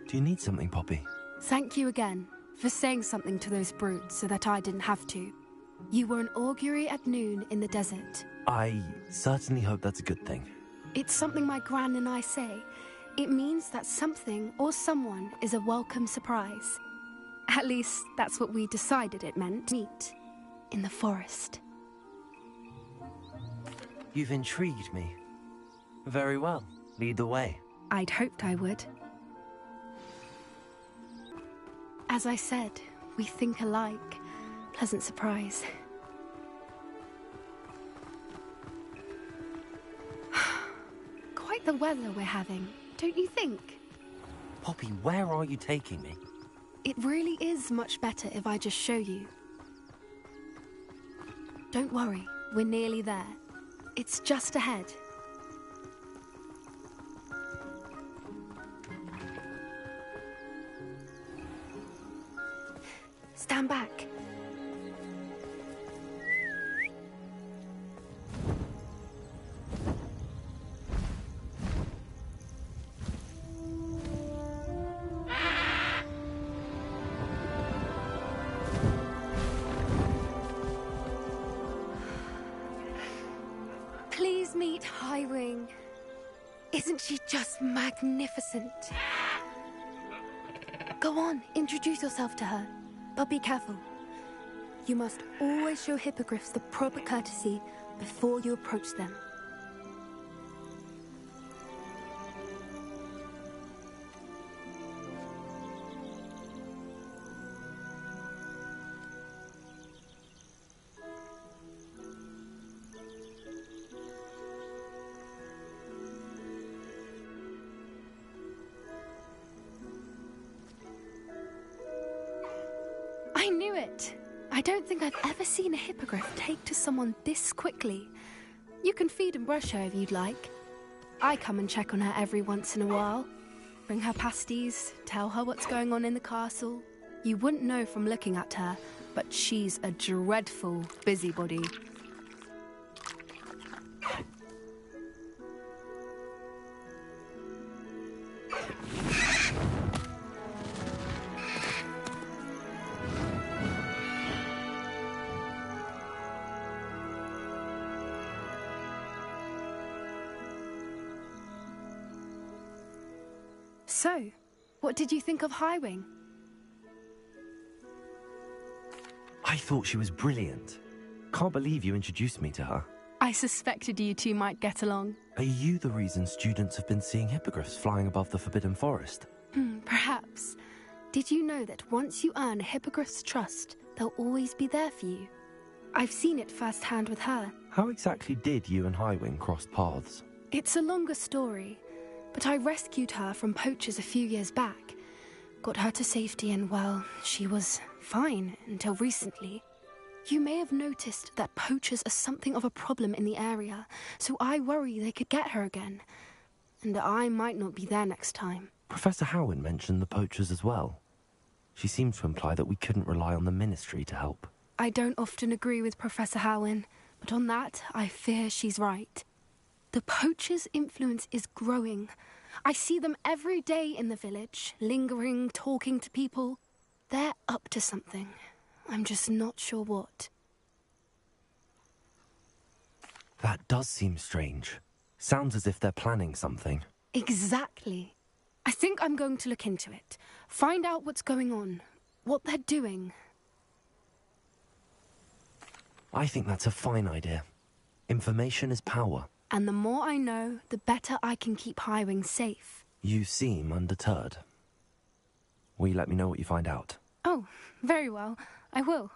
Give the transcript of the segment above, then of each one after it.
Do you need something, Poppy? Thank you again for saying something to those brutes so that I didn't have to. You were an augury at noon in the desert. I certainly hope that's a good thing. It's something my gran and I say. It means that something or someone is a welcome surprise. At least, that's what we decided it meant. Meet in the forest. You've intrigued me. Very well. Lead the way. I'd hoped I would. As I said, we think alike. Pleasant surprise. Quite the weather we're having, don't you think? Poppy, where are you taking me? It really is much better if I just show you. Don't worry, we're nearly there. It's just ahead. Stand back. Please meet Highwing. Isn't she just magnificent? Go on, introduce yourself to her. But be careful. You must always show hippogriffs the proper courtesy before you approach them. I knew it! I don't think I've ever seen a hippogriff take to someone this quickly. You can feed and brush her if you'd like. I come and check on her every once in a while. Bring her pasties, tell her what's going on in the castle. You wouldn't know from looking at her, but she's a dreadful busybody. So, what did you think of Highwing? I thought she was brilliant. Can't believe you introduced me to her. I suspected you two might get along. Are you the reason students have been seeing hippogriffs flying above the Forbidden Forest? Perhaps. Did you know that once you earn a hippogriff's trust, they'll always be there for you? I've seen it firsthand with her. How exactly did you and Highwing cross paths? It's a longer story, but I rescued her from poachers a few years back. Got her to safety and, well, she was fine until recently. You may have noticed that poachers are something of a problem in the area, so I worry they could get her again. And I might not be there next time. Professor Howin mentioned the poachers as well. She seemed to imply that we couldn't rely on the Ministry to help. I don't often agree with Professor Howin, but on that, I fear she's right. The poachers' influence is growing. I see them every day in the village, lingering, talking to people. They're up to something. I'm just not sure what. That does seem strange. Sounds as if they're planning something. Exactly. I think I'm going to look into it. Find out what's going on, what they're doing. I think that's a fine idea. Information is power. And the more I know, the better I can keep Highwing safe. You seem undeterred. Will you let me know what you find out? Oh, very well. I will.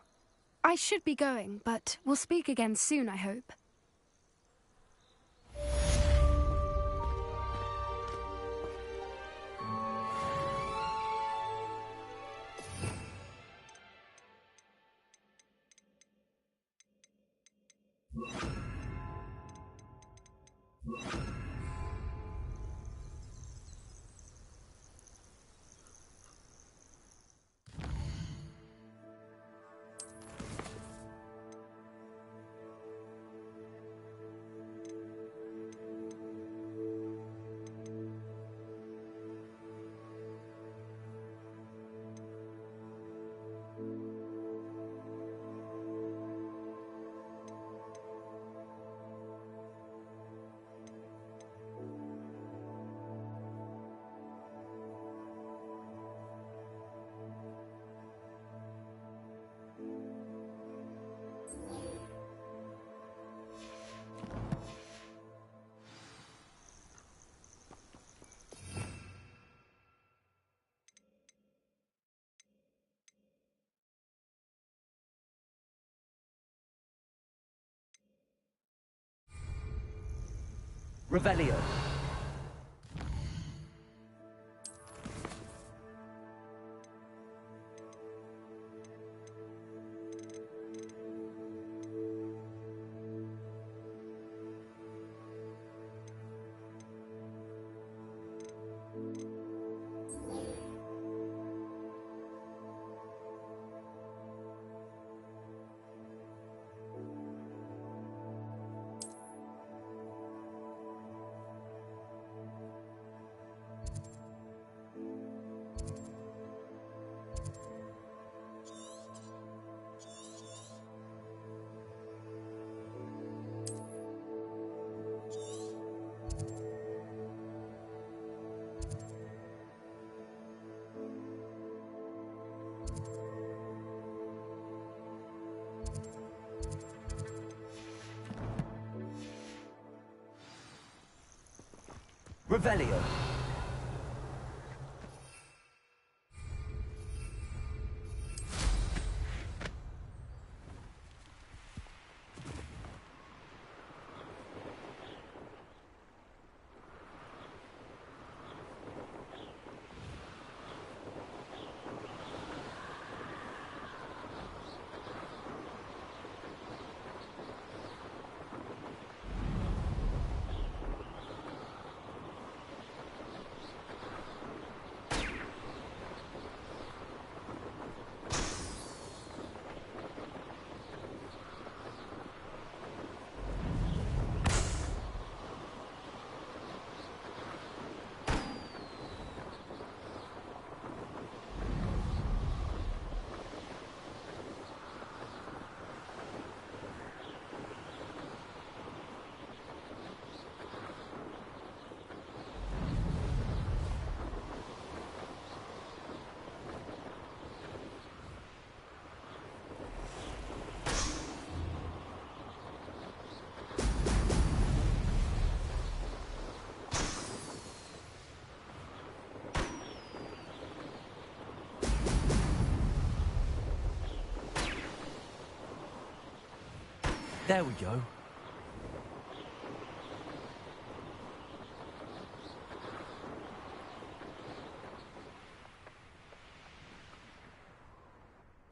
I should be going, but we'll speak again soon, I hope. Revelio. Revelio. There we go.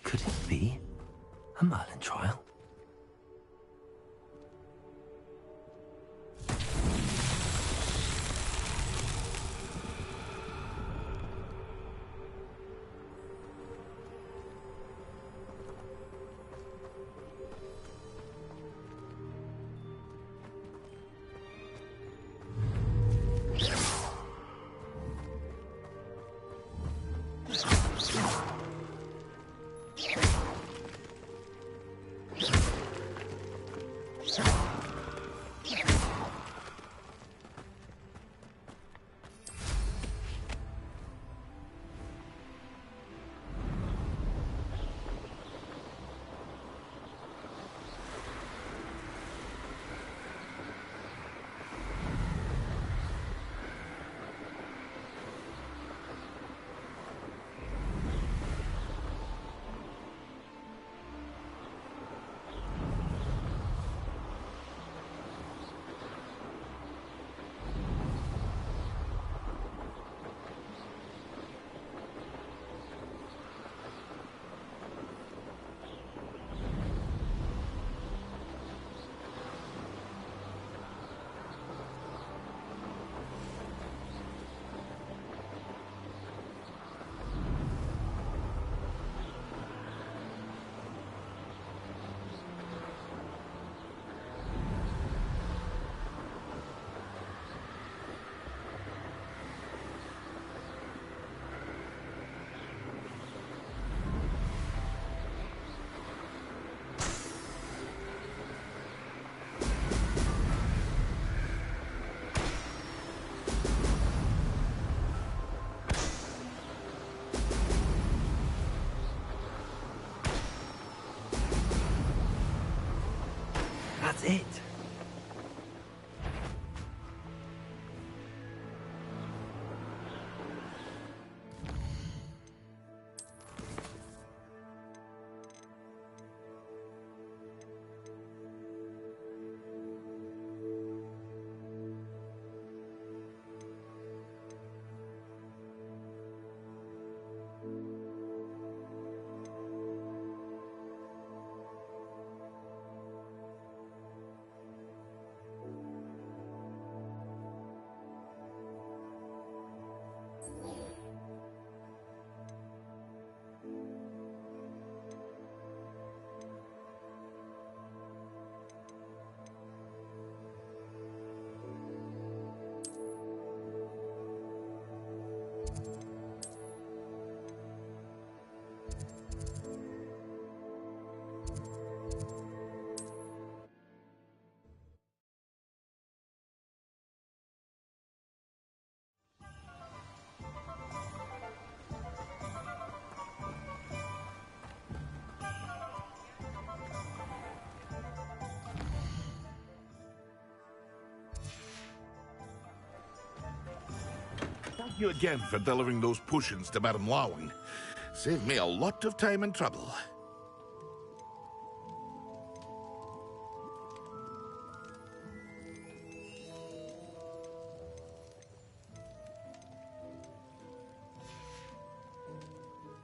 Could it be a Merlin trial? That's it. thank you again for delivering those potions to Madame Lawing. Saved me a lot of time and trouble.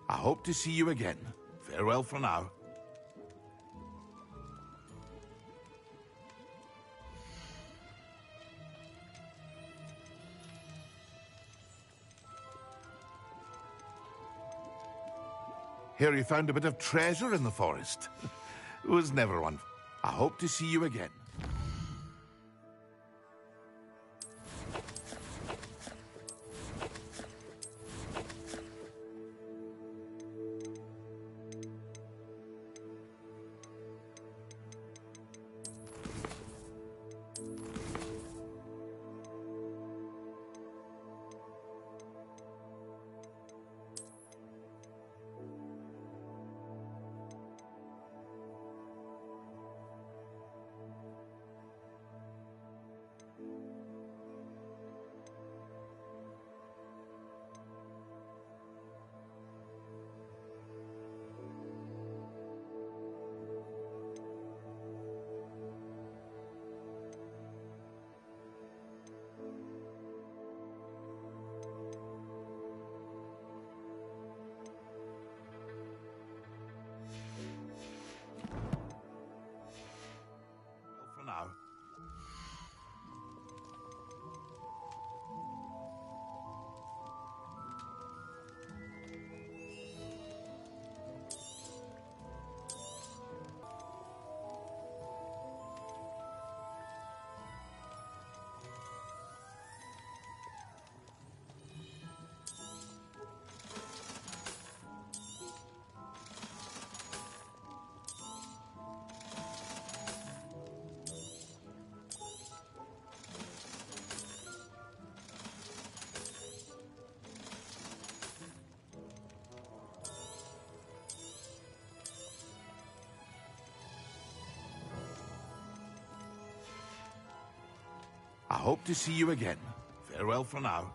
I hope to see you again. Farewell for now. Hear you found a bit of treasure in the forest. Was never one. I hope to see you again. For now. I hope to see you again. Farewell for now.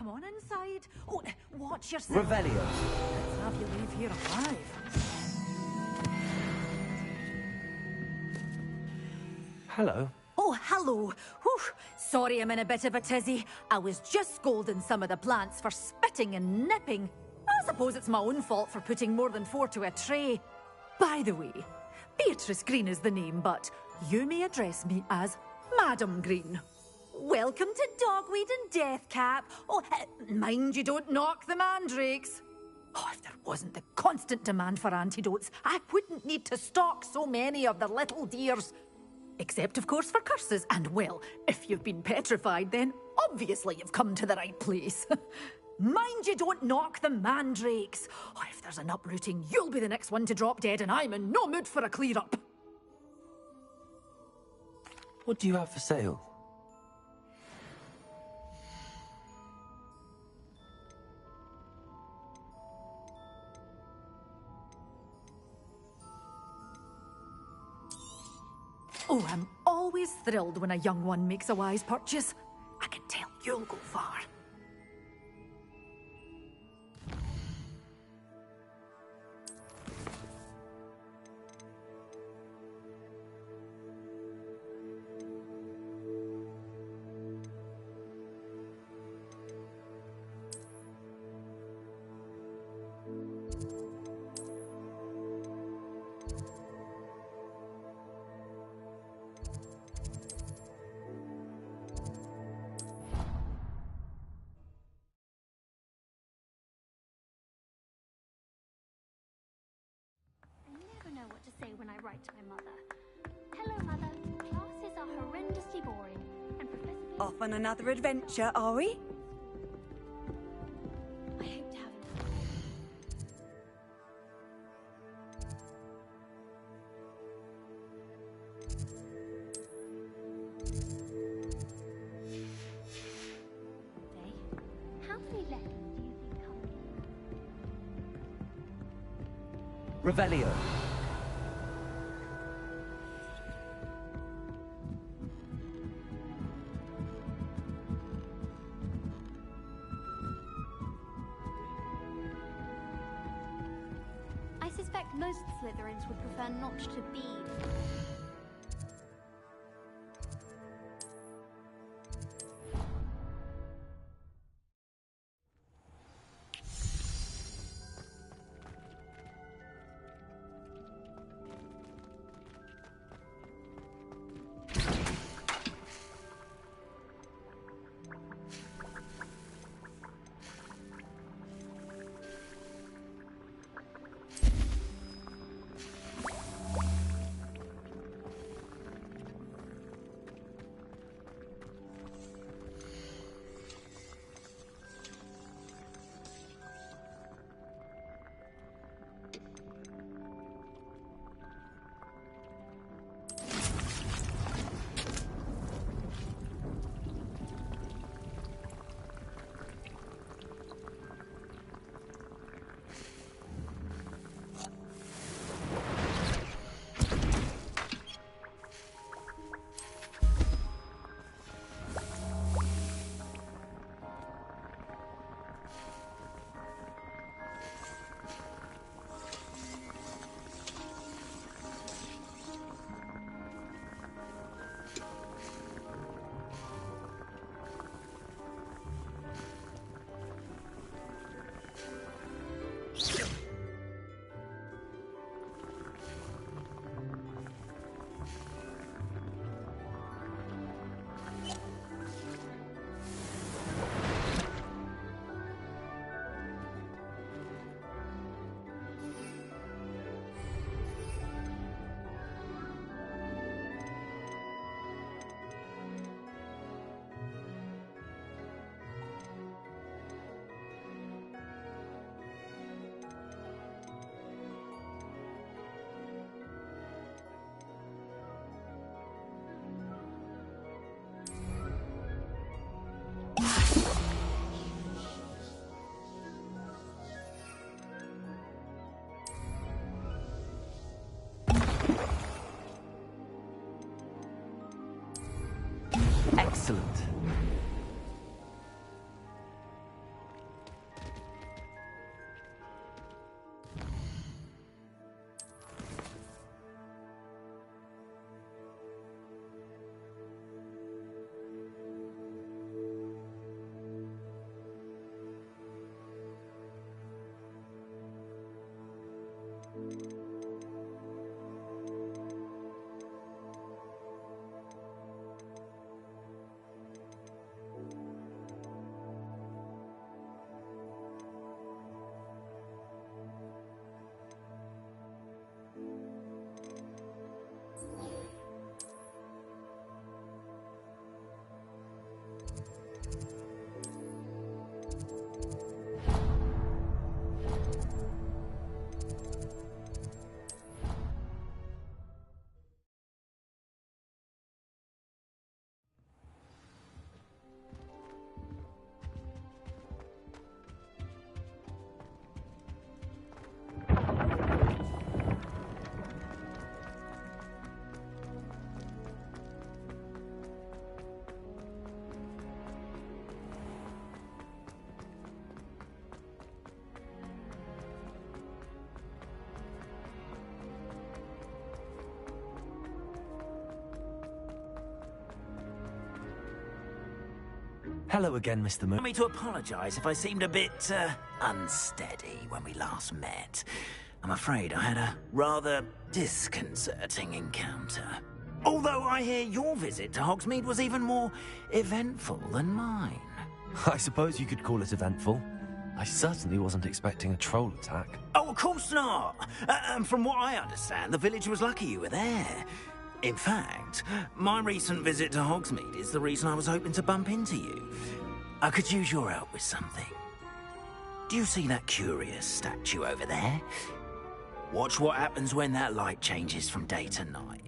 come on inside. Oh, watch yourself. Revelio. Let's have you leave here alive. Hello. Oh, hello. Whew. Sorry I'm in a bit of a tizzy. I was just scolding some of the plants for spitting and nipping. I suppose it's my own fault for putting more than 4 to a tray. By the way, Beatrice Green is the name, but you may address me as Madam Green. Welcome to Dogweed and Deathcap. Oh, mind you don't knock the mandrakes. Oh, if there wasn't the constant demand for antidotes, I wouldn't need to stock so many of the little dears. Except, of course, for curses. And, well, if you've been petrified, then obviously you've come to the right place. Mind you don't knock the mandrakes. Oh, if there's an uprooting, you'll be the next one to drop dead, and I'm in no mood for a clear-up. What do you have for sale? Oh, I'm always thrilled when a young one makes a wise purchase. I can tell you'll go far. Know what to say when I write to my mother. Hello, Mother. Classes are horrendously boring, and Professor... Off on another adventure, are we? I hope to have day. How many letters do you think come? Revelio. I suspect most Slytherins would prefer not to be. Excellent. Hello again, Mr. Moon. Allow me to apologise if I seemed a bit, unsteady when we last met. I'm afraid I had a rather disconcerting encounter. Although I hear your visit to Hogsmeade was even more eventful than mine. I suppose you could call it eventful. I certainly wasn't expecting a troll attack. Oh, of course not! And from what I understand, the village was lucky you were there. In fact, my recent visit to Hogsmeade is the reason I was hoping to bump into you. I could use your help with something. Do you see that curious statue over there? Watch what happens when that light changes from day to night.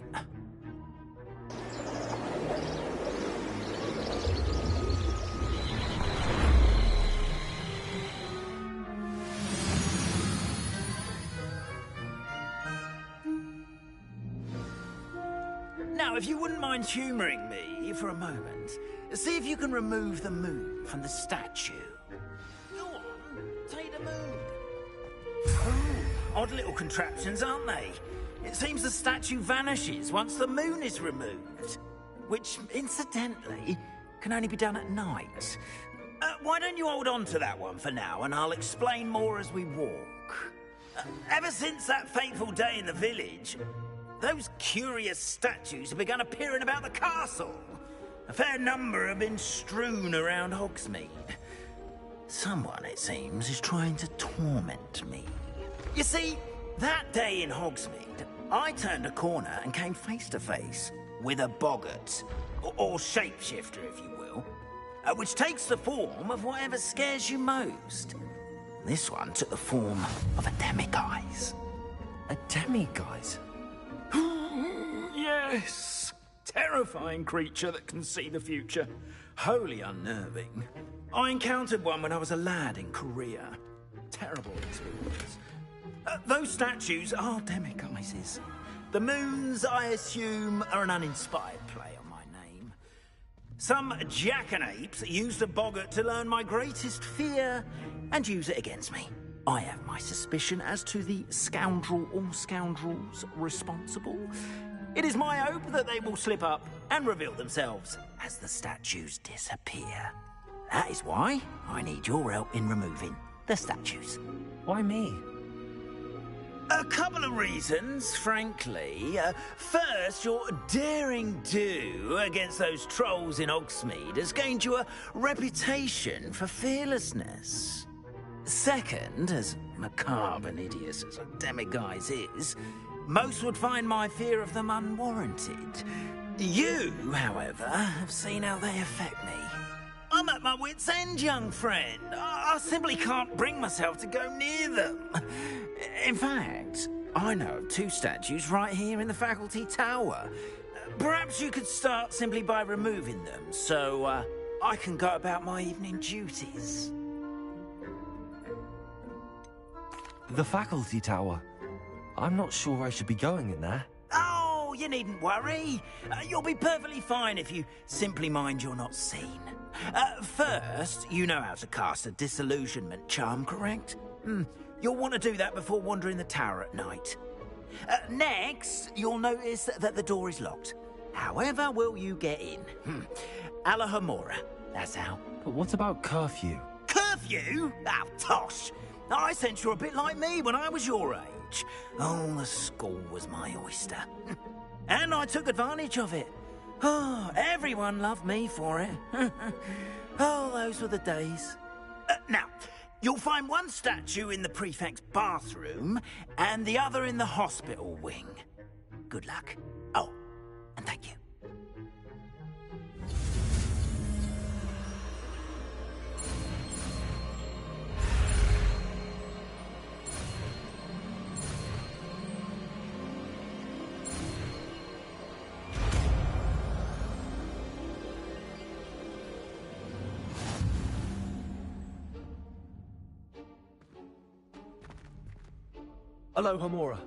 Now, if you wouldn't mind humouring me for a moment, see if you can remove the moon from the statue. Go on, take the moon. Ooh, odd little contraptions, aren't they? It seems the statue vanishes once the moon is removed. Which, incidentally, can only be done at night. Why don't you hold on to that one for now, and I'll explain more as we walk. Ever since that fateful day in the village, those curious statues have begun appearing about the castle. A fair number have been strewn around Hogsmeade. Someone, it seems, is trying to torment me. You see, that day in Hogsmeade, I turned a corner and came face to face with a boggart, or shapeshifter, if you will, which takes the form of whatever scares you most. This one took the form of a demiguise. A demiguise? Yes! Terrifying creature that can see the future. Wholly unnerving. I encountered one when I was a lad in Korea. Terrible experience. Those statues are demiguises. The moons, I assume, are an uninspired play on my name. Some jackanapes used a boggart to learn my greatest fear and use it against me. I have my suspicion as to the scoundrel or scoundrels responsible. It is my hope that they will slip up and reveal themselves as the statues disappear. That is why I need your help in removing the statues. Why me? A couple of reasons, frankly. First, your daring do against those trolls in Hogsmeade has gained you a reputation for fearlessness. Second, as macabre and hideous as a demiguise is, most would find my fear of them unwarranted. You, however, have seen how they affect me. I'm at my wit's end, young friend. I simply can't bring myself to go near them. In fact, I know of two statues right here in the faculty tower. Perhaps you could start simply by removing them, so I can go about my evening duties. The faculty tower. I'm not sure I should be going in there. Oh, you needn't worry. You'll be perfectly fine if you simply mind you're not seen. First, you know how to cast a disillusionment charm, correct? You'll want to do that before wandering the tower at night. Next, you'll notice that the door is locked. However will you get in? Alahomora, that's how. But what about curfew? Curfew? Oh, tosh! I sense you're a bit like me when I was your age. Oh, the school was my oyster. And I took advantage of it. Oh, everyone loved me for it. Oh, those were the days. Now, you'll find one statue in the prefect's bathroom and the other in the hospital wing. Good luck. Oh, and thank you. Hello, Homora.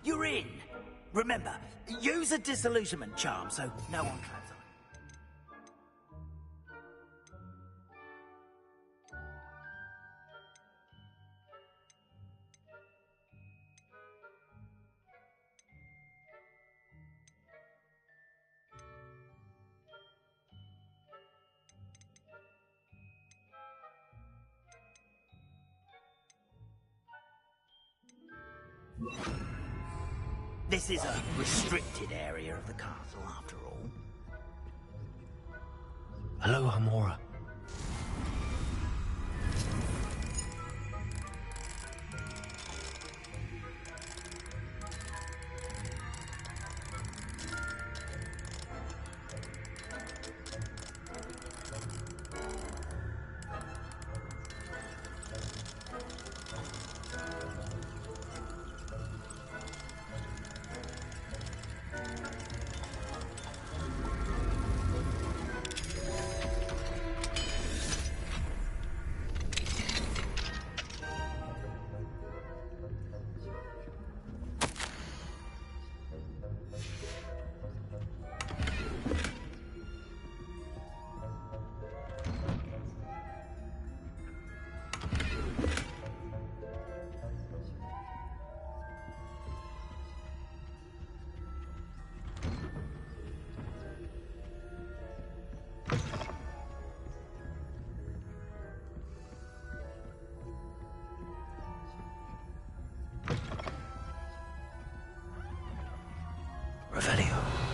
You're in. Remember, use a disillusionment charm so no one claps on. This is a restricted area of the castle, after all. Hello, Hamora. Revelio.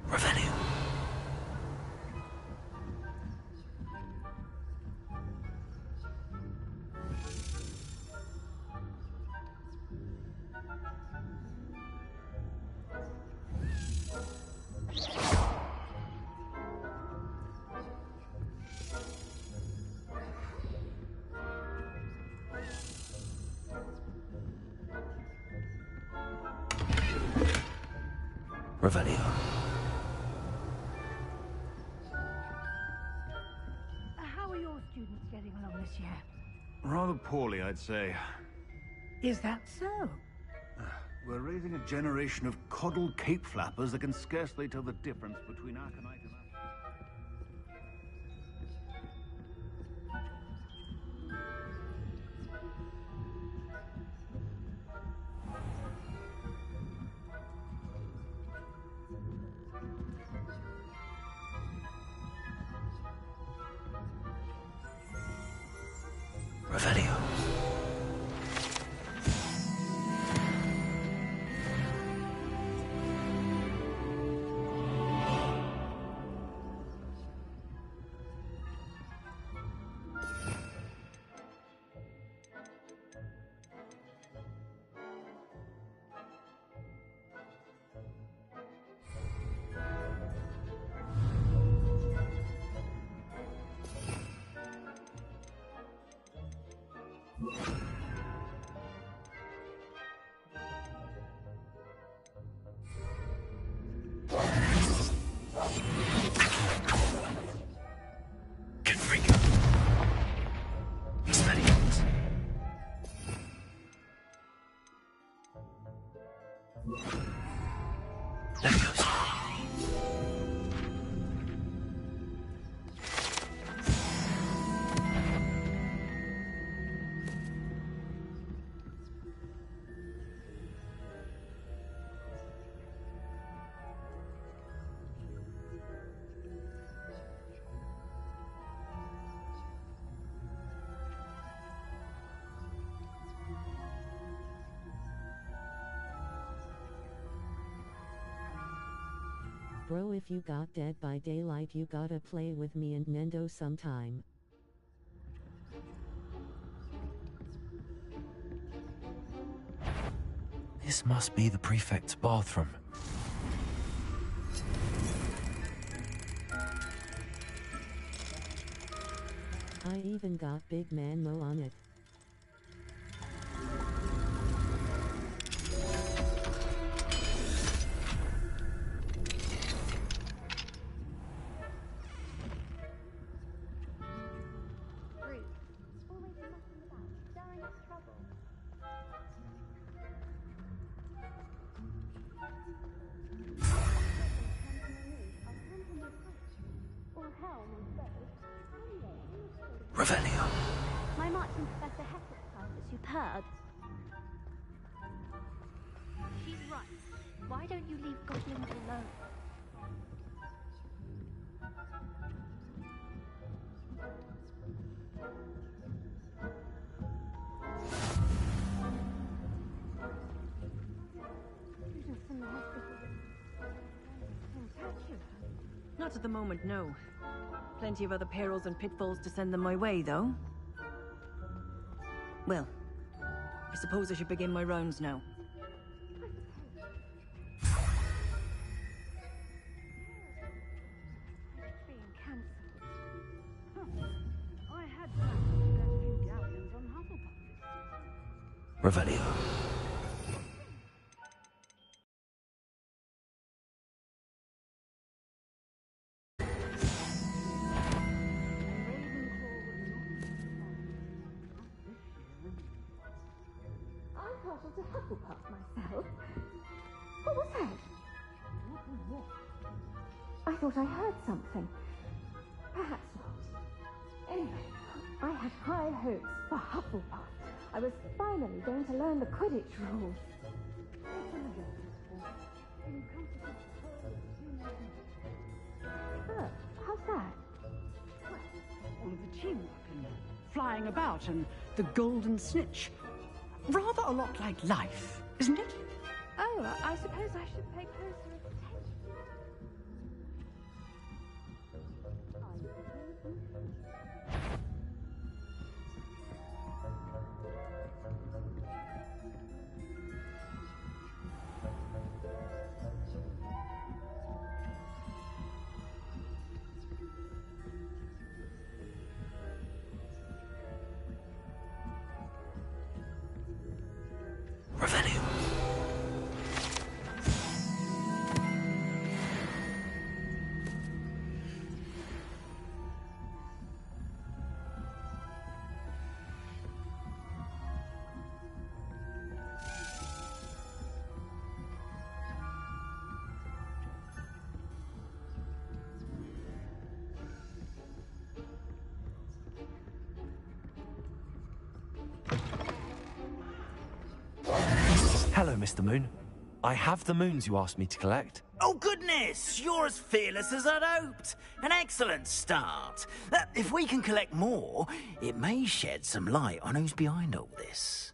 Revelio. Revelio. How are your students getting along this year? Rather poorly, I'd say. Is that so? We're raising a generation of coddled cape flappers that can scarcely tell the difference between aconite and... Revelio. Bro, if you got Dead by Daylight, you gotta play with me and Nendo sometime. This must be the prefect's bathroom. I even got Big Man Mo on it. Revelio. My marching Professor Hessel's class is superb. She's right. Why don't you leave goblins alone? Not at the moment, no. Plenty of other perils and pitfalls to send them my way, though. Well, I suppose I should begin my rounds now. Being cancelled. I had planned to get a few galleons on Hufflepuff. Revelio. Partial to Hufflepuff myself. What was that? I thought I heard something. Perhaps not. Anyway, I had high hopes for Hufflepuff. I was finally going to learn the Quidditch rules. Oh, how's that? All of the teamwork and flying about and the golden snitch. Rather a lot like life, isn't it? Oh, I suppose I should pay closer attention. Revelio. Hello, Mr. Moon. I have the moons you asked me to collect. Oh, goodness! You're as fearless as I'd hoped. An excellent start. If we can collect more, it may shed some light on who's behind all this.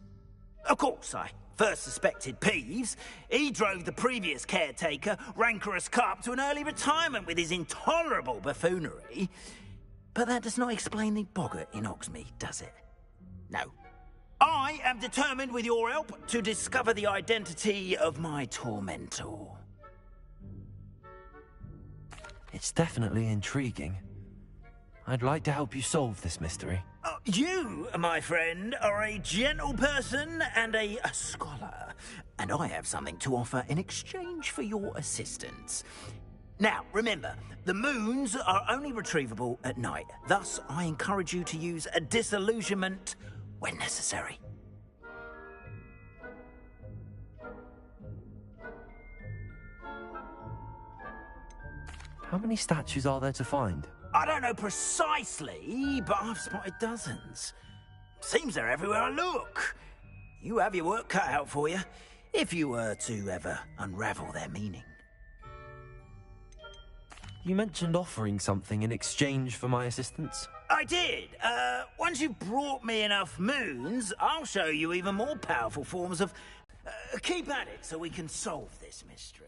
Of course, I first suspected Peeves. He drove the previous caretaker, Rancorous Carp, to an early retirement with his intolerable buffoonery. But that does not explain the boggart in Hogsmeade, does it? No. I am determined, with your help, to discover the identity of my tormentor. It's definitely intriguing. I'd like to help you solve this mystery. You, my friend, are a gentle person and a scholar, and I have something to offer in exchange for your assistance. Now, remember, the moons are only retrievable at night. Thus, I encourage you to use a disillusionment when necessary. How many statues are there to find? I don't know precisely, but I've spotted dozens. Seems they're everywhere I look. You have your work cut out for you, if you were to ever unravel their meaning. You mentioned offering something in exchange for my assistance. I did. Once you've brought me enough moons, I'll show you even more powerful forms of... keep at it so we can solve this mystery.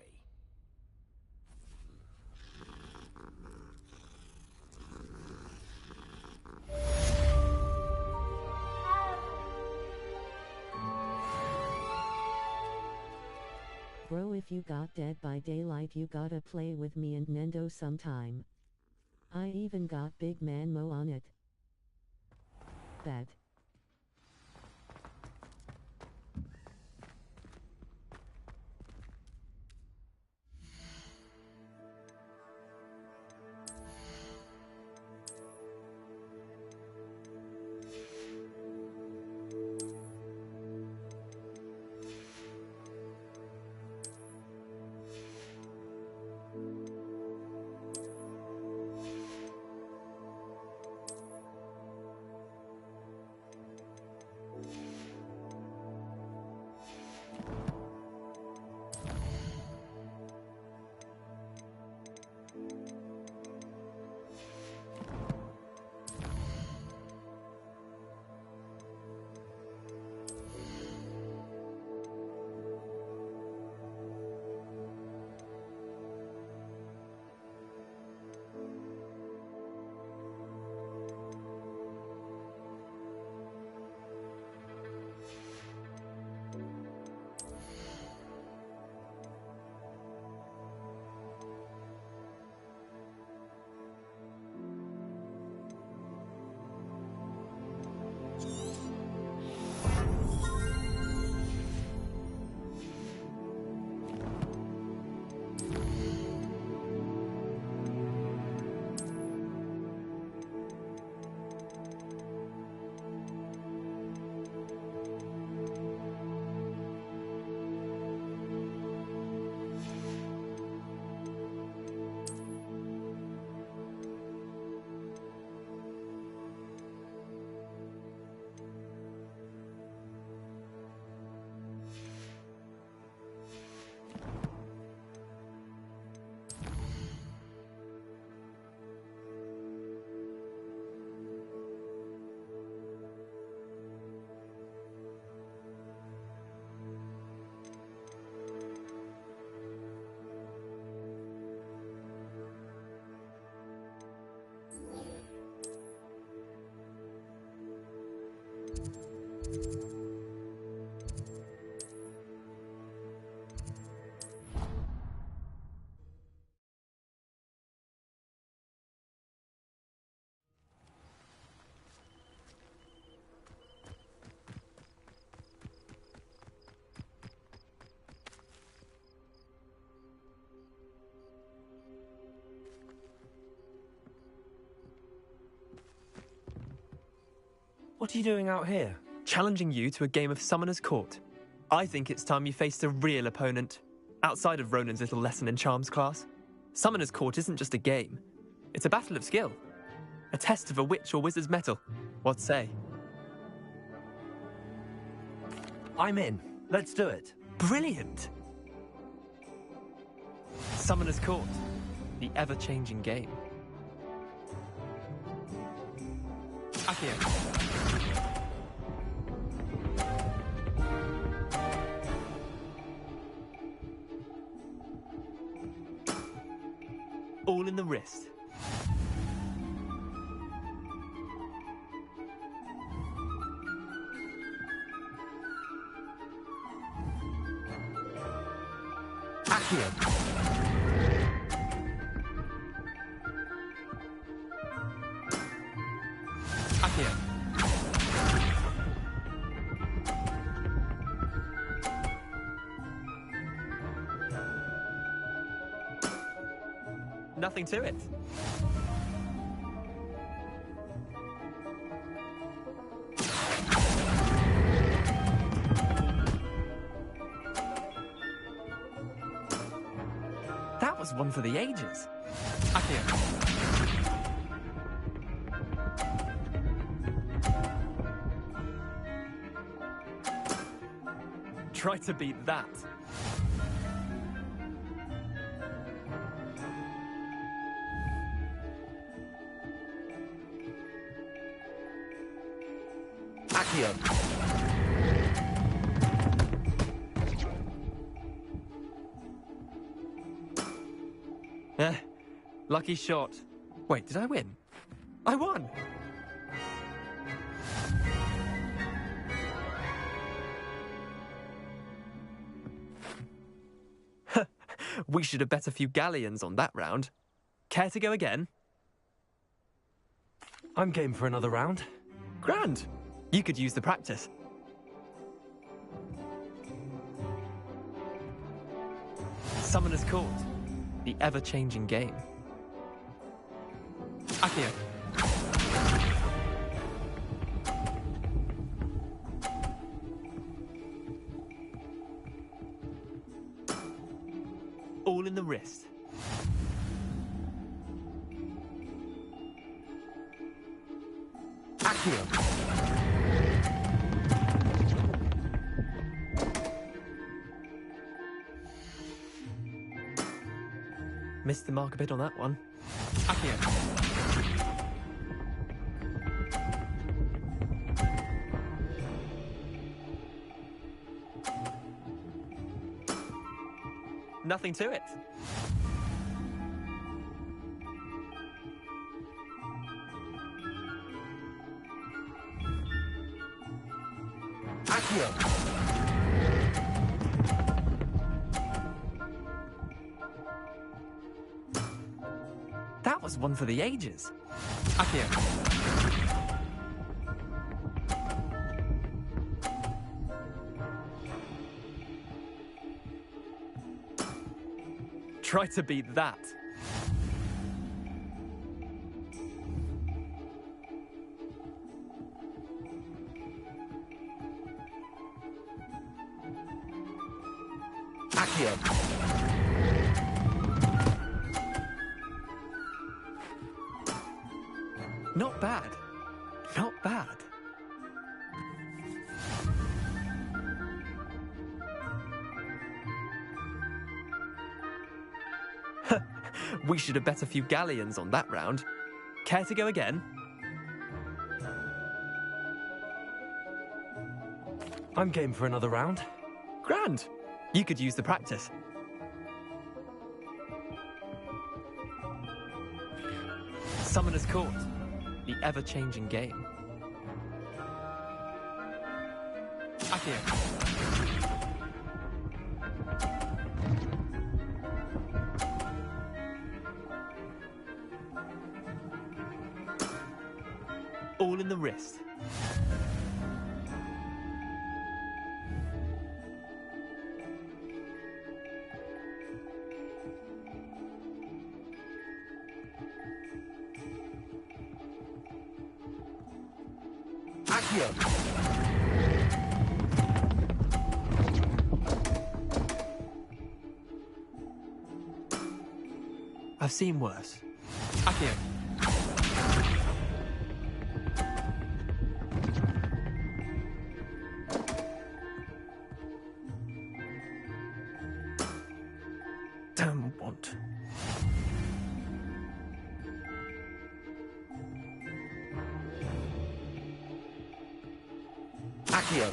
Bro, if you got Dead by Daylight, you gotta play with me and Nendo sometime. I even got Big Man Mo on it. Bet. What are you doing out here? Challenging you to a game of Summoner's Court. I think it's time you faced a real opponent, outside of Ronan's little lesson in charms class. Summoner's Court isn't just a game. It's a battle of skill. A test of a witch or wizard's mettle. What say? I'm in. Let's do it. Brilliant! Summoner's Court. The ever-changing game. Accio. All in the wrist. Accio. Accio. Nothing to it. That was one for the ages. Accio. Try to beat that. Accio. Lucky shot. Wait, did I win? I won! We should have bet a few galleons on that round. Care to go again? I'm game for another round. Grand. You could use the practice. Summoner's Court. The ever-changing game. Accio. All in the wrist. Accio. Missed the mark a bit on that one. Accio. Nothing to it. Accio. That was one for the ages. Accio. Try to beat that. Accio. Not bad. Not bad. We should have bet a few galleons on that round. Care to go again? I'm game for another round. Grand. You could use the practice. Summoner's Court. The ever-changing game. Accio. All in the wrist. Accio. I've seen worse. Accio. Damn want. Accio.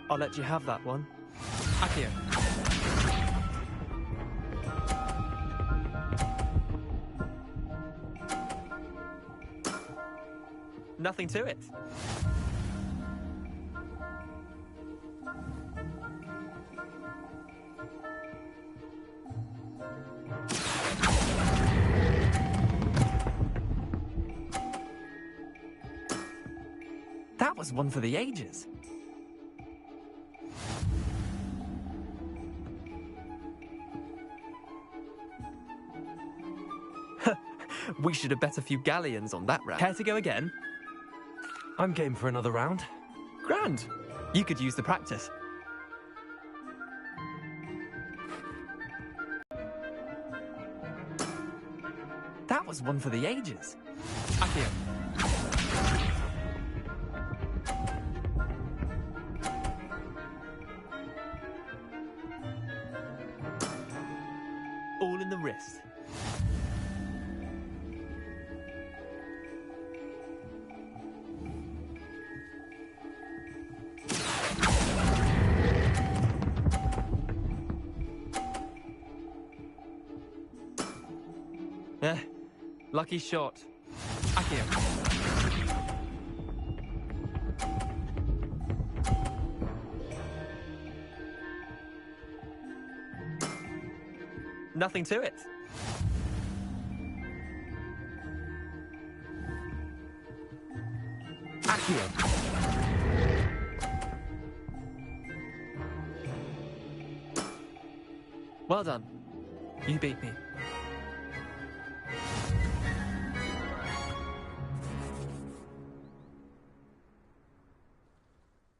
I'll let you have that one. Accio. Nothing to it. That was one for the ages. We should have bet a few galleons on that round. Care to go again? I'm game for another round. Grand. You could use the practice. That was one for the ages. Accio. All in the wrist. Lucky shot. Accio. Nothing to it. Accio. Well done. You beat me.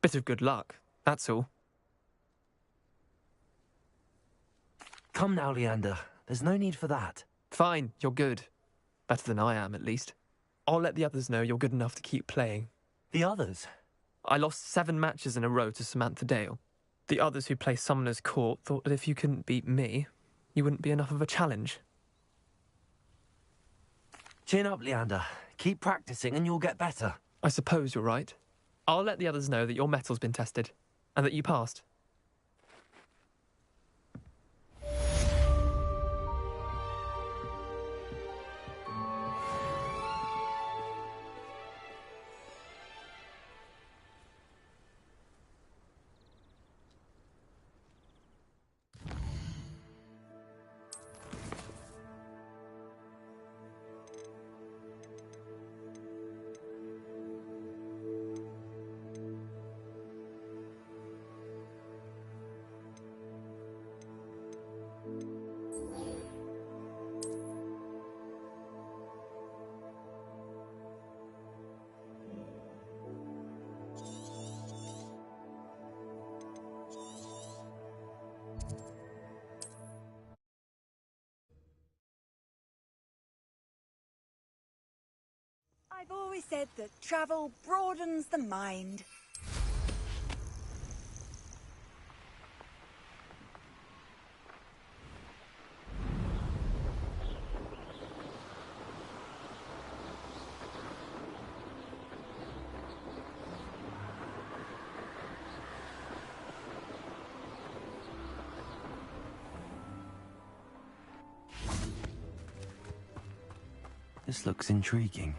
Bit of good luck, that's all. Come now, Leander. There's no need for that. Fine, you're good. Better than I am, at least. I'll let the others know you're good enough to keep playing. The others? I lost 7 matches in a row to Samantha Dale. The others who play Summoner's Court thought that if you couldn't beat me, you wouldn't be enough of a challenge. Chin up, Leander. Keep practicing and you'll get better. I suppose you're right. I'll let the others know that your metal's been tested, and that you passed. I've always said that travel broadens the mind. This looks intriguing.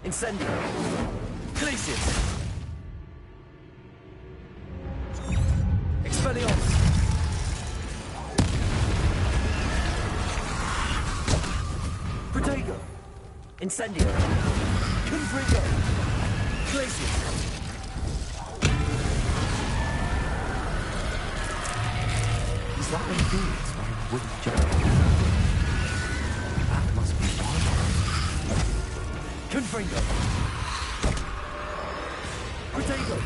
Incendio. Glacius. Expelliarmus. Protego. Incendio. Confringo. Glacius. Is that when Phoenix wearing a wooden jacket? That must be one. Confringo. Protego.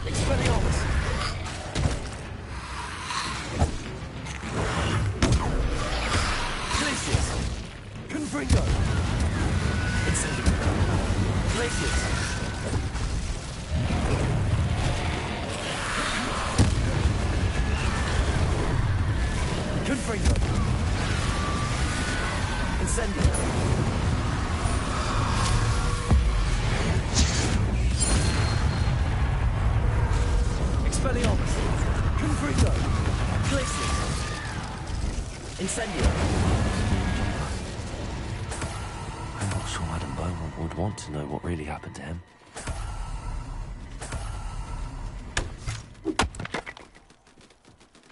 Expelliarmus. Glacius. Confringo. Incendio. Glacius. Confringo. Incendio. Expelliarmus. Confringo. Glacius. Incendio. I'm not sure Madame Beaumont would want to know what really happened to him.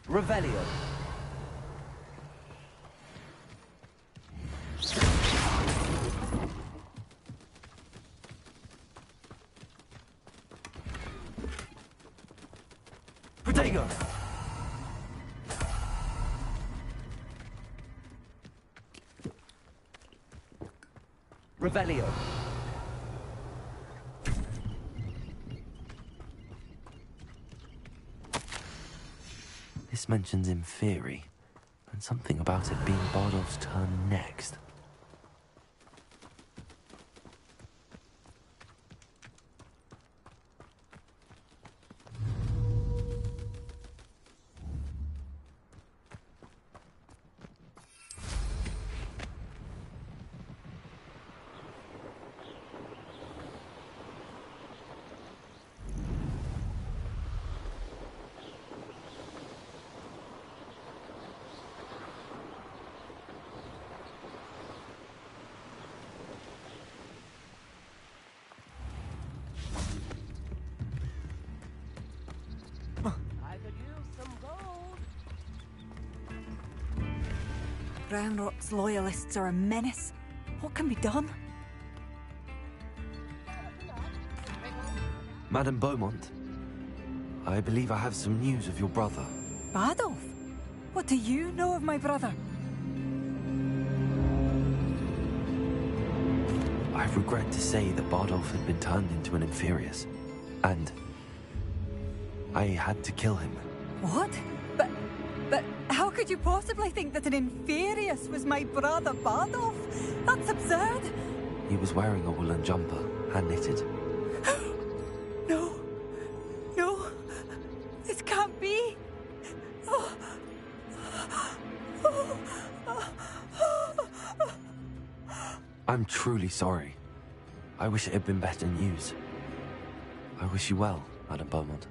Revelio. Protego. Revelio. This mentions Inferi, and something about it being Bardolph's turn next. Ranrock's loyalists are a menace. What can be done? Madame Beaumont, I believe I have some news of your brother. Badolf? What do you know of my brother? I regret to say that Bardolph had been turned into an Inferius, and I had to kill him. What? But how could you possibly think that an Inferius was my brother Bardolph? That's absurd! He was wearing a woolen jumper, hand-knitted. No. No. This can't be. Oh. I'm truly sorry. I wish it had been better news. I wish you well, Madame Beaumont.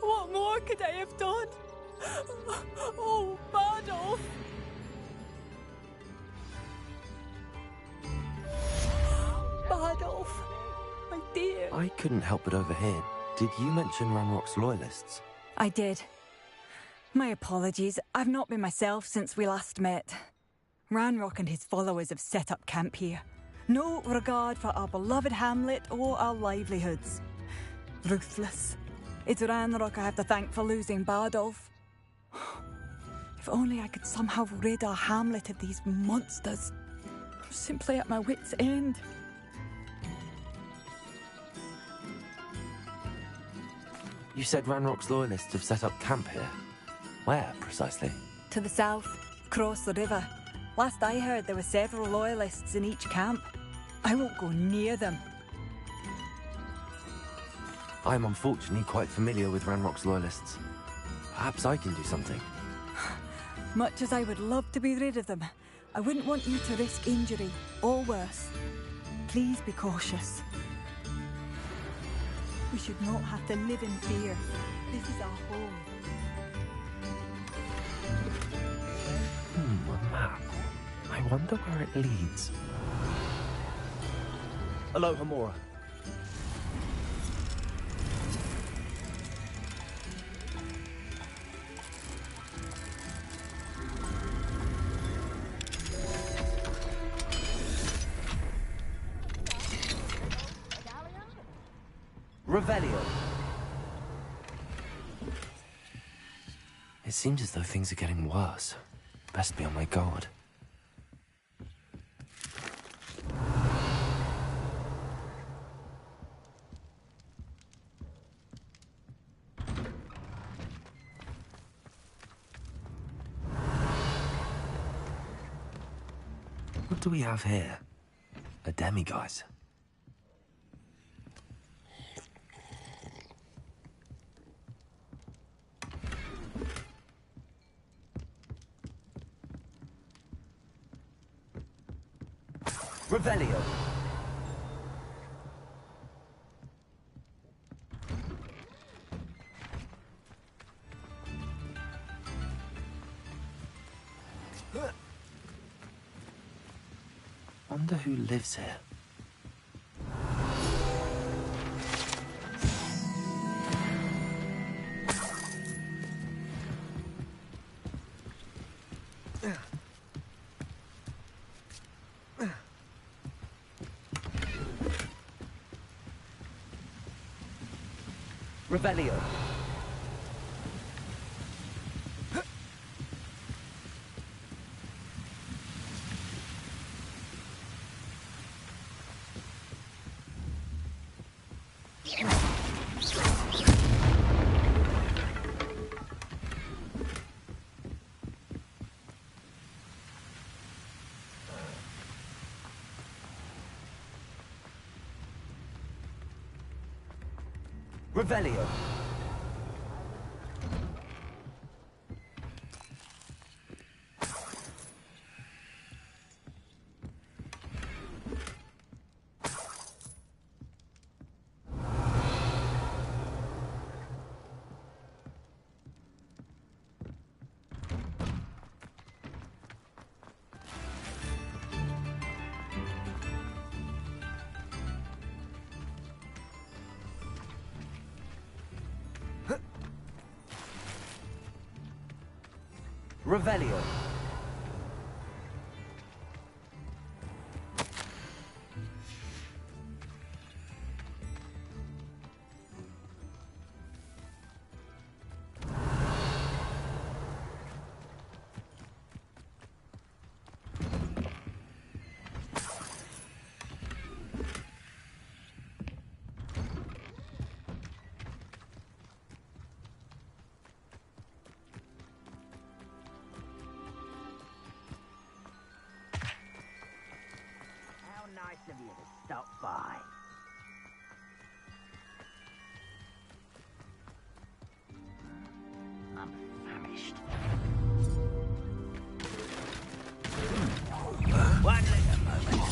What more could I have done? Oh, Bardolph! Bardolph, my dear. I couldn't help but overhear. Did you mention Ranrock's loyalists? I did. My apologies. I've not been myself since we last met. Ranrock and his followers have set up camp here. No regard for our beloved hamlet or our livelihoods. Ruthless. It's Ranrock I have to thank for losing Bardolph. If only I could somehow rid our hamlet of these monsters. I'm simply at my wit's end. You said Ranrock's loyalists have set up camp here. Where, precisely? To the south, across the river. Last I heard, there were several loyalists in each camp. I won't go near them. I'm unfortunately quite familiar with Ranrock's loyalists. Perhaps I can do something. Much as I would love to be rid of them, I wouldn't want you to risk injury, or worse. Please be cautious. We should not have to live in fear. This is our home. A map. I wonder where it leads. Aloha, Mora. Revelio. It seems as though things are getting worse. Best be on my guard. What do we have here? A demiguise. Revelio. Wonder who lives here. Revelio. Revelio. Revelio. Of you to stop by. I'm famished. One little moment.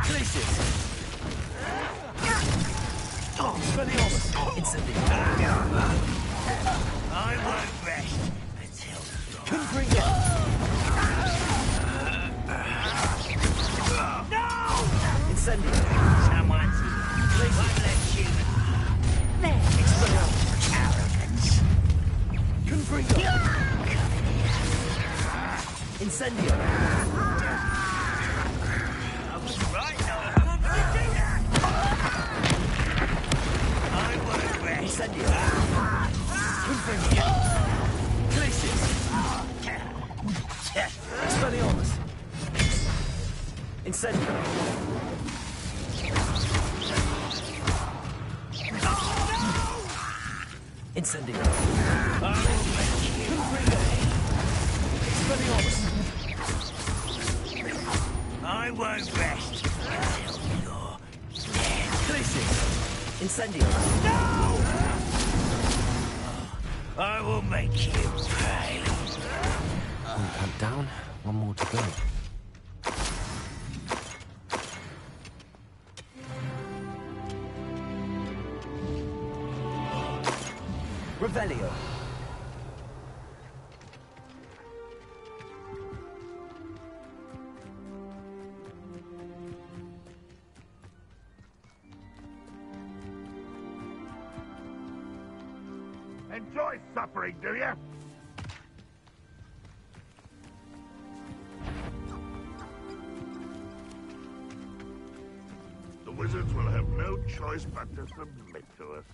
Places! Oh, Speliomus! Instantly. I won't rest until Confringo! Incendio! someone's here. One less human. There. Expelliarmus! Arrogance. Confringo! Incendio! I was right, no. I won't rest. Incendio! Confringo! Glacius! Expelliarmus! Incendio! Incendio! Expelliarmus! I won't rest until you're dead. Glacius! Incendio! I will make you pay. One camp down, one more to go. Revelio! Enjoy suffering, do you? The wizards will have no choice but to submit to us.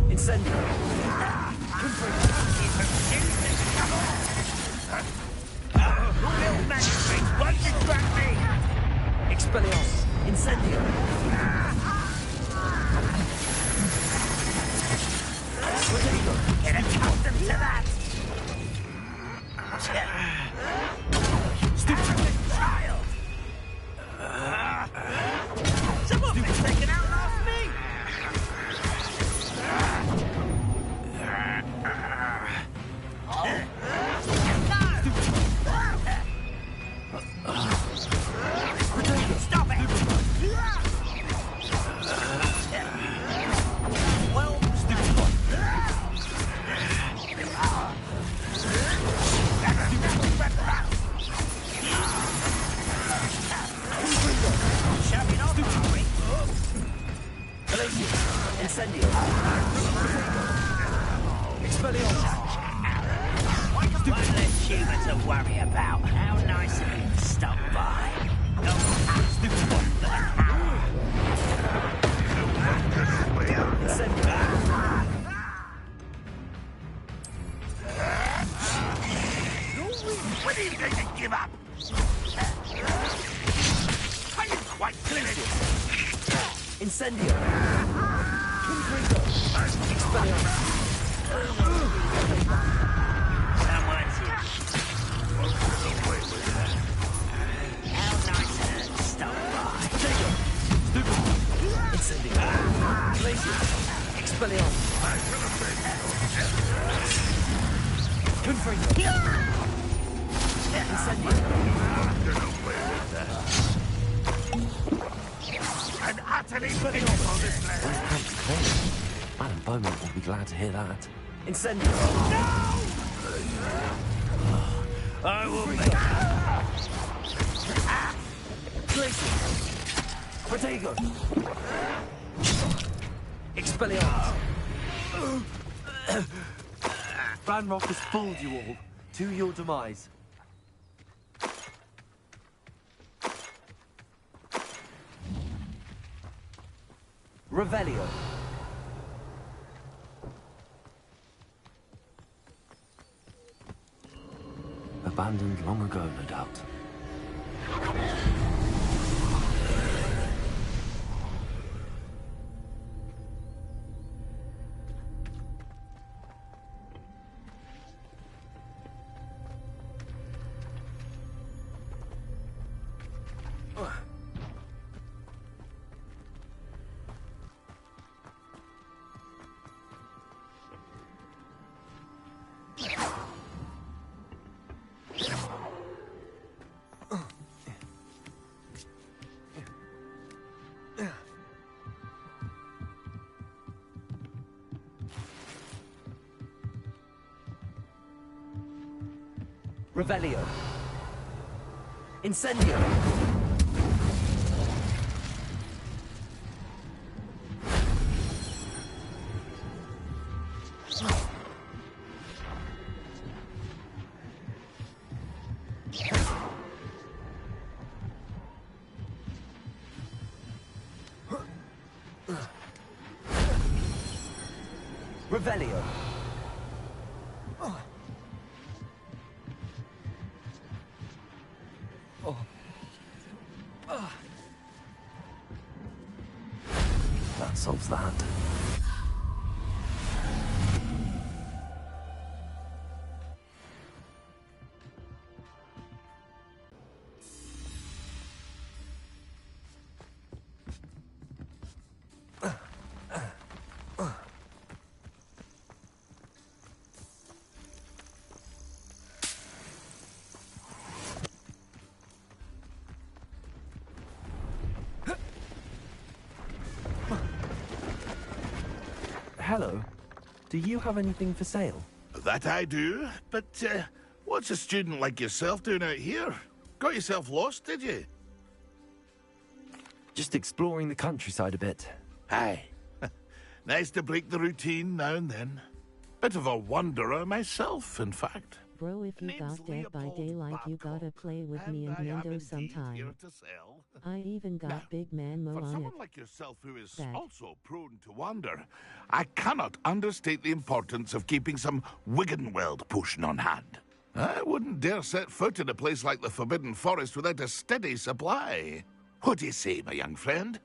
Incendio! Little magistrate, won't distract me! Expelliarmus! Incendio! Get accustomed to that! Stupid child! Someone been taken out last me! Stop it! Well, shouting off, are we? Incendio! Expelliarmus! One less human to worry about. How nice of you to stop by. No stupid one for the power. When are you going to give up? Are you quite finished? Incendio! Confringo! Expelliarmus! Someone's here. How nice of her to stop by. Incendio! Glacius! Expelliarmus! Confringo! Incendio! And utterly pitiful this land. Those camps clear. Madam Beaumont will be glad to hear that. Incendio! I will make Glacius! Protego! Expelliarmus! Ranrock has fooled you all, to your demise. Revelio. Abandoned long ago, no doubt. Revelio. Incendio. Revelio. That solves that. Hello. Do you have anything for sale? That I do, but what's a student like yourself doing out here? Got yourself lost, did you? Just exploring the countryside a bit. Aye. Nice to break the routine now and then. Bit of a wanderer myself, in fact. Bro, if you got Dead by Daylight, you gotta play with me and Nendo sometime. I even got Big Man Mo For on someone it. like yourself who is That. also prone to wander, I cannot understate the importance of keeping some Wiggenweld potion on hand. I wouldn't dare set foot in a place like the Forbidden Forest without a steady supply. What do you say, my young friend?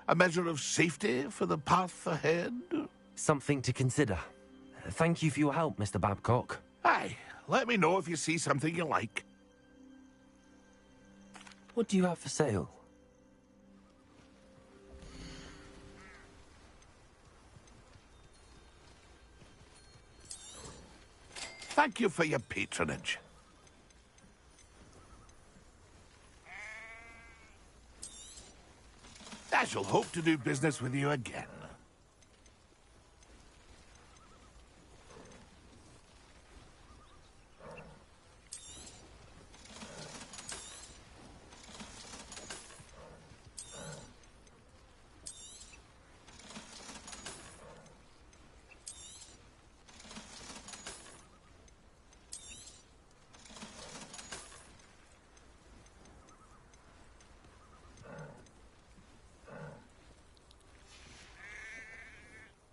A measure of safety for the path ahead? Something to consider. Thank you for your help, Mr. Babcock. Aye, let me know if you see something you like. What do you have for sale? Thank you for your patronage. I shall hope to do business with you again.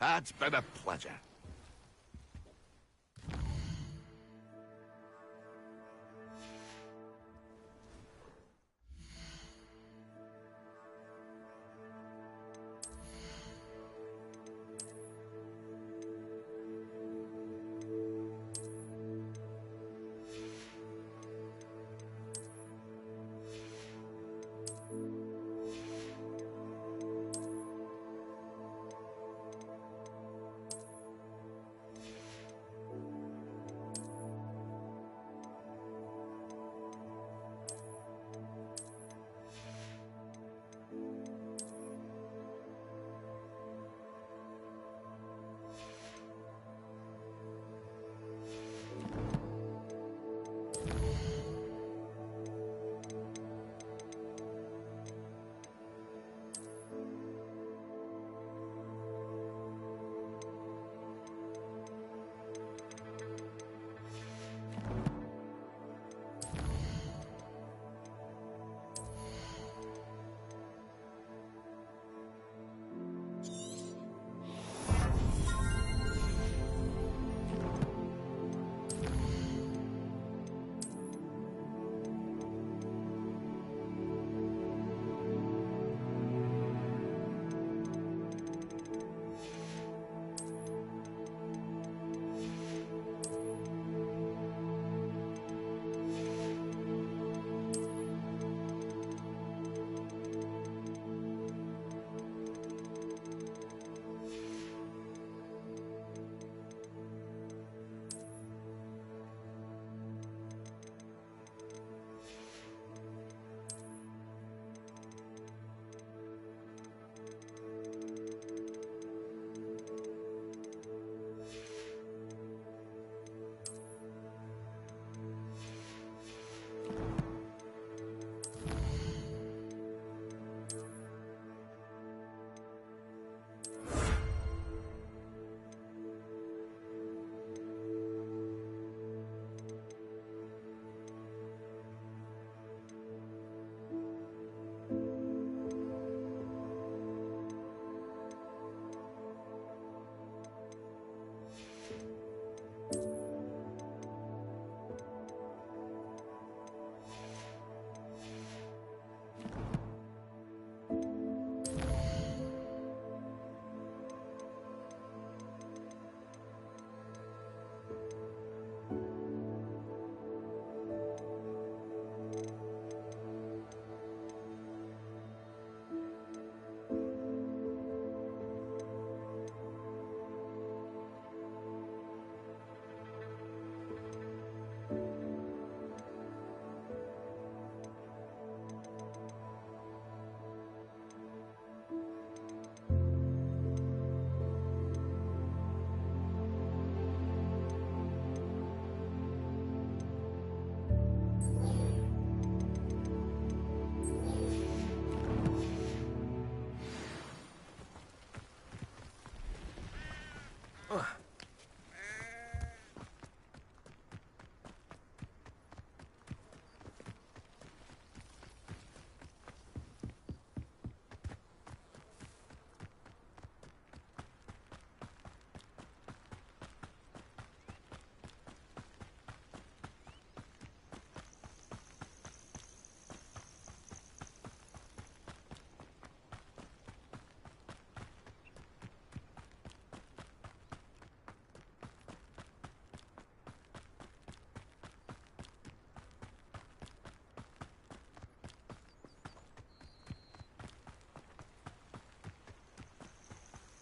It's been a pleasure.